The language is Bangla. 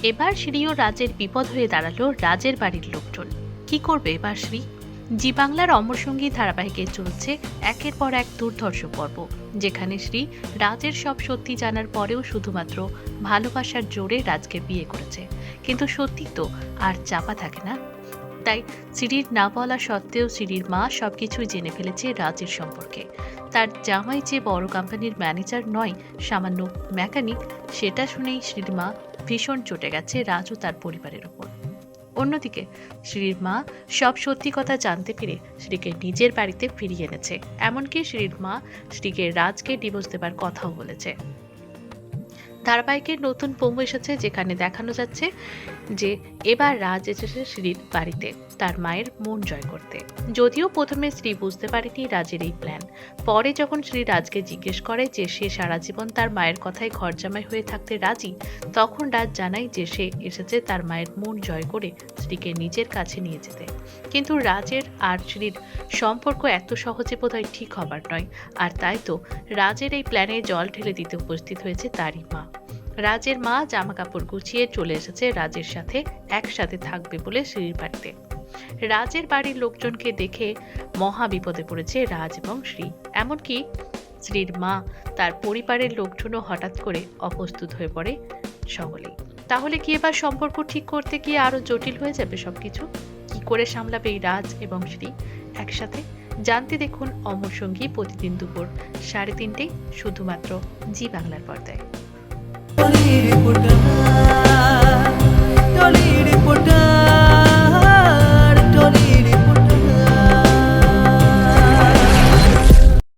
এবার শ্রী ও রাজের বিপদ হয়ে দাঁড়ালো রাজের বাড়ির লোকজন। কি করবে এবার শ্রী? জি বাংলার অমরসঙ্গী ধারাবাহিকে চলছে একের পর এক দুর্ধর্ষ পর্ব, যেখানে শ্রী রাজের সব সত্যি জানার পরেও শুধুমাত্র ভালোবাসার জোরে রাজকে বিয়ে করেছে। কিন্তু সত্যি তো আর চাপা থাকে না। তাই শ্রীর না বলা সত্ত্বেও শ্রীর মা সবকিছুই জেনে ফেলেছে রাজের সম্পর্কে। তার জামাই যে বড় কোম্পানির ম্যানেজার নয়, সামান্য মেকানিক, সেটা শুনেই শ্রীর মা ভীষণ চটে গেছে রাজ ও তার পরিবারের উপর। অন্যদিকে শ্রীর মা সব সত্যি কথা জানতে পেরে শ্রীকে নিজের বাড়িতে ফিরিয়ে এনেছে। এমনকি শ্রীর মা শ্রীকে রাজকে ডিভোর্স দেবার কথাও বলেছে। ধারাবাহিকের নতুন প্রোমো এসেছে, যেখানে দেখানো যাচ্ছে যে এবার রাজ এসেছে শ্রীর বাড়িতে তার মায়ের মন জয় করতে। যদিও প্রথমে শ্রী বুঝতে পারেনি রাজের এই প্ল্যান। পরে যখন শ্রী রাজকে জিজ্ঞেস করে যে সে সারা জীবন তার মায়ের কথায় ঘর জামাই হয়ে থাকতে রাজি, তখন রাজ জানায় যে সে এসেছে তার মায়ের মন জয় করে শ্রীকে নিজের কাছে নিয়ে যেতে। কিন্তু রাজের আর শ্রীর সম্পর্ক এত সহজে বোধহয় ঠিক হবার নয়, আর তাই তো রাজের এই প্ল্যানে জল ঢেলে দিতে উপস্থিত হয়েছে তারই মা। রাজের মা জামা কাপড় গুছিয়ে চলে এসেছে রাজের সাথে একসাথে থাকবে বলে শ্রীর বাড়িতে। রাজের বাড়ির লোকজনকে দেখে মহা বিপদে পড়েছে রাজ এবং শ্রী। এমনকি শ্রীর মা তার পরিবারের লোকজনও হঠাৎ করে অপ্রস্তুত হয়ে পড়ে সকলেই। তাহলে কি এবার সম্পর্ক ঠিক করতে গিয়ে আরো জটিল হয়ে যাবে সবকিছু? কি করে সামলাবে এই রাজ এবং শ্রী একসাথে? জানতে দেখুন অমর সঙ্গী প্রতিদিন দুপুর 3:30 শুধুমাত্র জি বাংলার পর্দায়। Trolley reporter